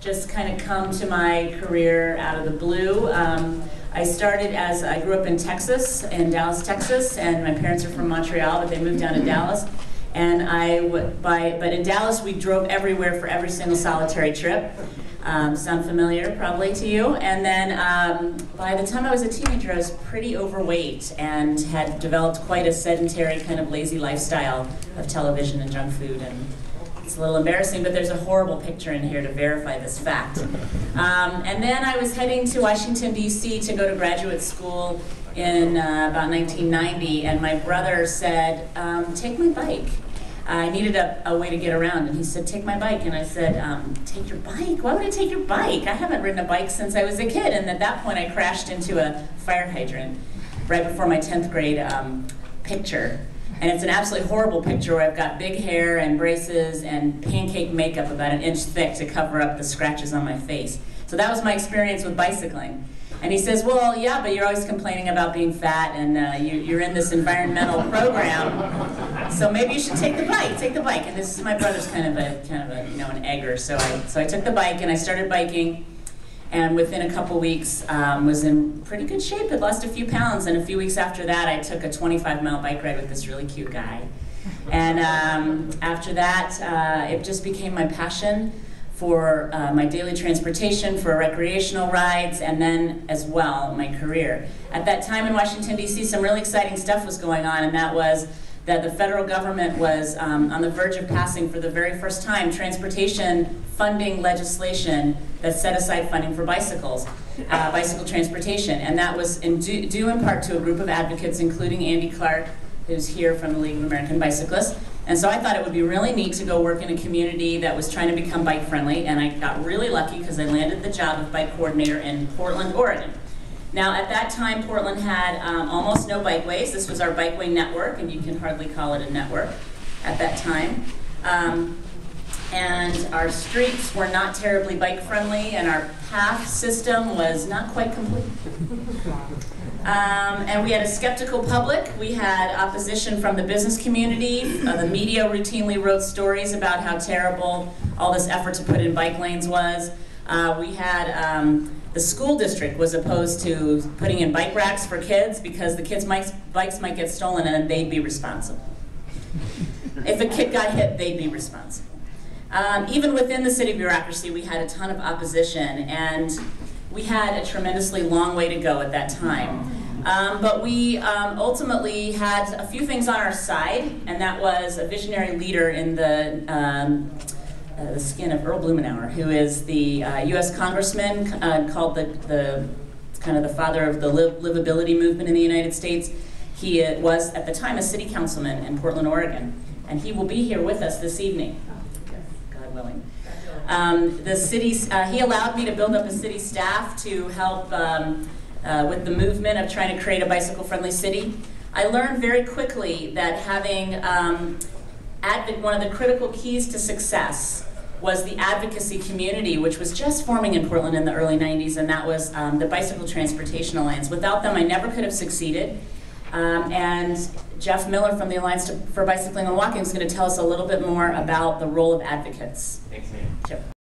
just kind of come to my career out of the blue. I grew up in Texas, in Dallas, Texas, and my parents are from Montreal, but they moved down to Dallas. And but in Dallas, we drove everywhere for every single solitary trip. Sound familiar probably to you. And then by the time I was a teenager, I was pretty overweight and had developed quite a sedentary kind of lazy lifestyle of television and junk food. And it's a little embarrassing, but there's a horrible picture in here to verify this fact. And then I was heading to Washington, D.C. to go to graduate school in about 1990, and my brother said, take my bike. I needed a way to get around, and he said, take my bike. And I said, take your bike? Why would I take your bike? I haven't ridden a bike since I was a kid. And at that point, I crashed into a fire hydrant right before my 10th grade picture. And it's an absolutely horrible picture where I've got big hair and braces and pancake makeup about an inch thick to cover up the scratches on my face. So that was my experience with bicycling. And he says, well, yeah, but you're always complaining about being fat, and you're in this environmental program, so maybe you should take the bike. And this is my brother's kind of a an egger. So I took the bike and I started biking, and within a couple weeks was in pretty good shape. Had lost a few pounds, and a few weeks after that, I took a 25-mile bike ride with this really cute guy. And after that, it just became my passion for my daily transportation, for recreational rides, and then as well, my career. At that time in Washington, D.C., some really exciting stuff was going on, and that was that the federal government was on the verge of passing for the very first time transportation funding legislation that set aside funding for bicycles, bicycle transportation. And that was due in part to a group of advocates, including Andy Clark, who's here from the League of American Bicyclists. And so I thought it would be really neat to go work in a community that was trying to become bike friendly, and I got really lucky because I landed the job of bike coordinator in Portland, Oregon. Now at that time, Portland had almost no bikeways. This was our bikeway network, and you can hardly call it a network at that time. And our streets were not terribly bike friendly, and our path system was not quite complete. And we had a skeptical public. We had opposition from the business community. The media routinely wrote stories about how terrible all this effort to put in bike lanes was. We had the school district was opposed to putting in bike racks for kids because the kids' bikes might get stolen and they'd be responsible. If a kid got hit, they'd be responsible. Even within the city bureaucracy, we had a ton of opposition, and we had a tremendously long way to go at that time. But we ultimately had a few things on our side, and that was a visionary leader in the skin of Earl Blumenauer, who is the U.S. congressman called the father of the livability movement in the United States. He was at the time a city councilman in Portland, Oregon, and he will be here with us this evening, God willing. He allowed me to build up a city staff to help with the movement of trying to create a bicycle-friendly city. I learned very quickly that having one of the critical keys to success was the advocacy community, which was just forming in Portland in the early 90s, and that was the Bicycle Transportation Alliance. Without them, I never could have succeeded. And Jeff Miller from the Alliance for Bicycling and Walking is going to tell us a little bit more about the role of advocates. Thanks, ma'am. Sure.